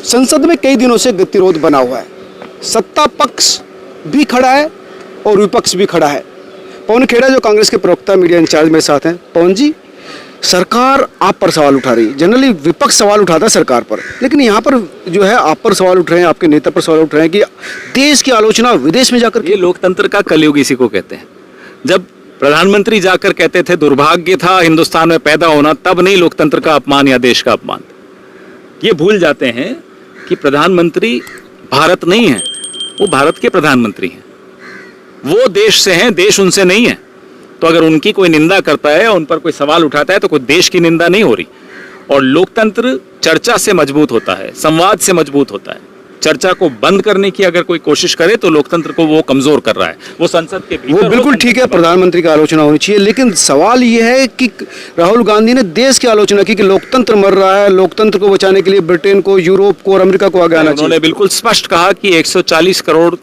संसद में कई दिनों से गतिरोध बना हुआ है। सत्ता पक्ष भी खड़ा है और विपक्ष भी खड़ा है। पवन खेड़ा जो कांग्रेस के प्रवक्ता मीडिया इंचार्ज मेरे साथ हैं। पवन जी, सरकार आप पर सवाल उठा रही है। जनरली विपक्ष सवाल उठाता है सरकार पर, लेकिन यहाँ पर जो है आप पर सवाल उठ रहे हैं, आपके नेता पर सवाल उठ रहे हैं कि देश की आलोचना विदेश में जाकर। ये लोकतंत्र का कलयुग इसी को कहते हैं। जब प्रधानमंत्री जाकर कहते थे दुर्भाग्य था हिंदुस्तान में पैदा होना, तब नहीं लोकतंत्र का अपमान या देश का अपमान। ये भूल जाते हैं कि प्रधानमंत्री भारत नहीं है, वो भारत के प्रधानमंत्री हैं। वो देश से हैं, देश उनसे नहीं है। तो अगर उनकी कोई निंदा करता है, उन पर कोई सवाल उठाता है, तो कोई देश की निंदा नहीं हो रही। और लोकतंत्र चर्चा से मजबूत होता है, संवाद से मजबूत होता है। चर्चा को बंद करने की अगर कोई कोशिश करे तो लोकतंत्र को वो कमजोर कर रहा है। वो संसद के वो बिल्कुल ठीक है, प्रधानमंत्री की आलोचना होनी चाहिए, लेकिन सवाल ये है कि राहुल गांधी ने देश की आलोचना की कि लोकतंत्र मर रहा है। लोकतंत्र को बचाने के लिए ब्रिटेन को, यूरोप को और अमेरिका को आगे आना चाहिए। उन्होंने बिल्कुल स्पष्ट कहा कि 140 करोड़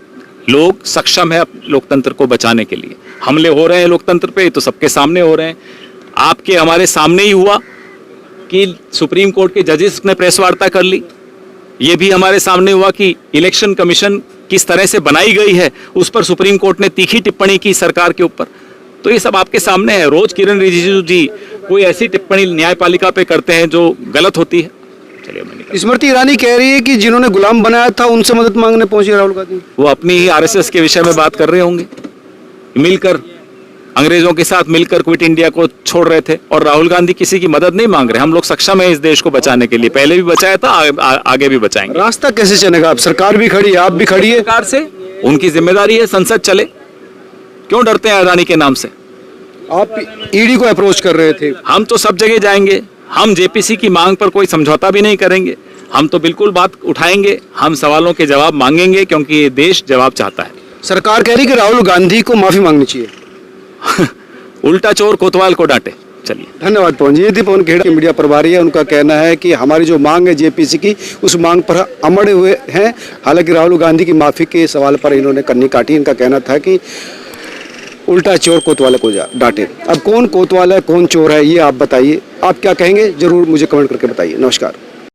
लोग सक्षम है लोकतंत्र को बचाने के लिए। हमले हो रहे हैं लोकतंत्र पे, तो सबके सामने हो रहे हैं। आपके हमारे सामने ही हुआ कि सुप्रीम कोर्ट के जजेस ने प्रेस वार्ता कर ली। ये भी हमारे सामने हुआ कि इलेक्शन कमीशन किस तरह से बनाई गई है, उस पर सुप्रीम कोर्ट ने तीखी टिप्पणी की सरकार के ऊपर। तो ये सब आपके सामने है। रोज किरण रिजिजू जी कोई ऐसी टिप्पणी न्यायपालिका पे करते हैं जो गलत होती है। चलिए, स्मृति ईरानी कह रही है कि जिन्होंने गुलाम बनाया था उनसे मदद मांगने पहुंचे राहुल गांधी। वो अपनी ही आरएसएस के विषय में बात कर रहे होंगे। मिलकर अंग्रेजों के साथ मिलकर क्विट इंडिया को छोड़ रहे थे, और राहुल गांधी किसी की मदद नहीं मांग रहे। हम लोग सक्षम है इस देश को बचाने के लिए, पहले भी बचाया था, आगे भी बचाएंगे। रास्ता कैसे चलेगा? अब सरकार भी खड़ी है, आप भी खड़ी है। सरकार से उनकी जिम्मेदारी है, संसद चले। क्यों डरते हैं अडानी के नाम से? आप ईडी को अप्रोच कर रहे थे। हम तो सब जगह जाएंगे। हम जेपीसी की मांग पर कोई समझौता भी नहीं करेंगे। हम तो बिल्कुल बात उठाएंगे, हम सवालों के जवाब मांगेंगे, क्योंकि ये देश जवाब चाहता है। सरकार कह रही कि राहुल गांधी को माफी मांगनी चाहिए। उल्टा चोर कोतवाल को डांटे। चलिए, धन्यवाद पवन जी। ये थी पवन खेड़ा के मीडिया प्रभारी है। उनका कहना है कि हमारी जो मांग है जेपीसी की, उस मांग पर अमड़े हुए हैं। हालांकि राहुल गांधी की माफी के सवाल पर इन्होंने कन्नी काटी। इनका कहना था कि उल्टा चोर कोतवाल को डांटे। अब कौन कोतवाल है, कौन चोर है, ये आप बताइए। आप क्या कहेंगे, जरूर मुझे कमेंट करके बताइए। नमस्कार।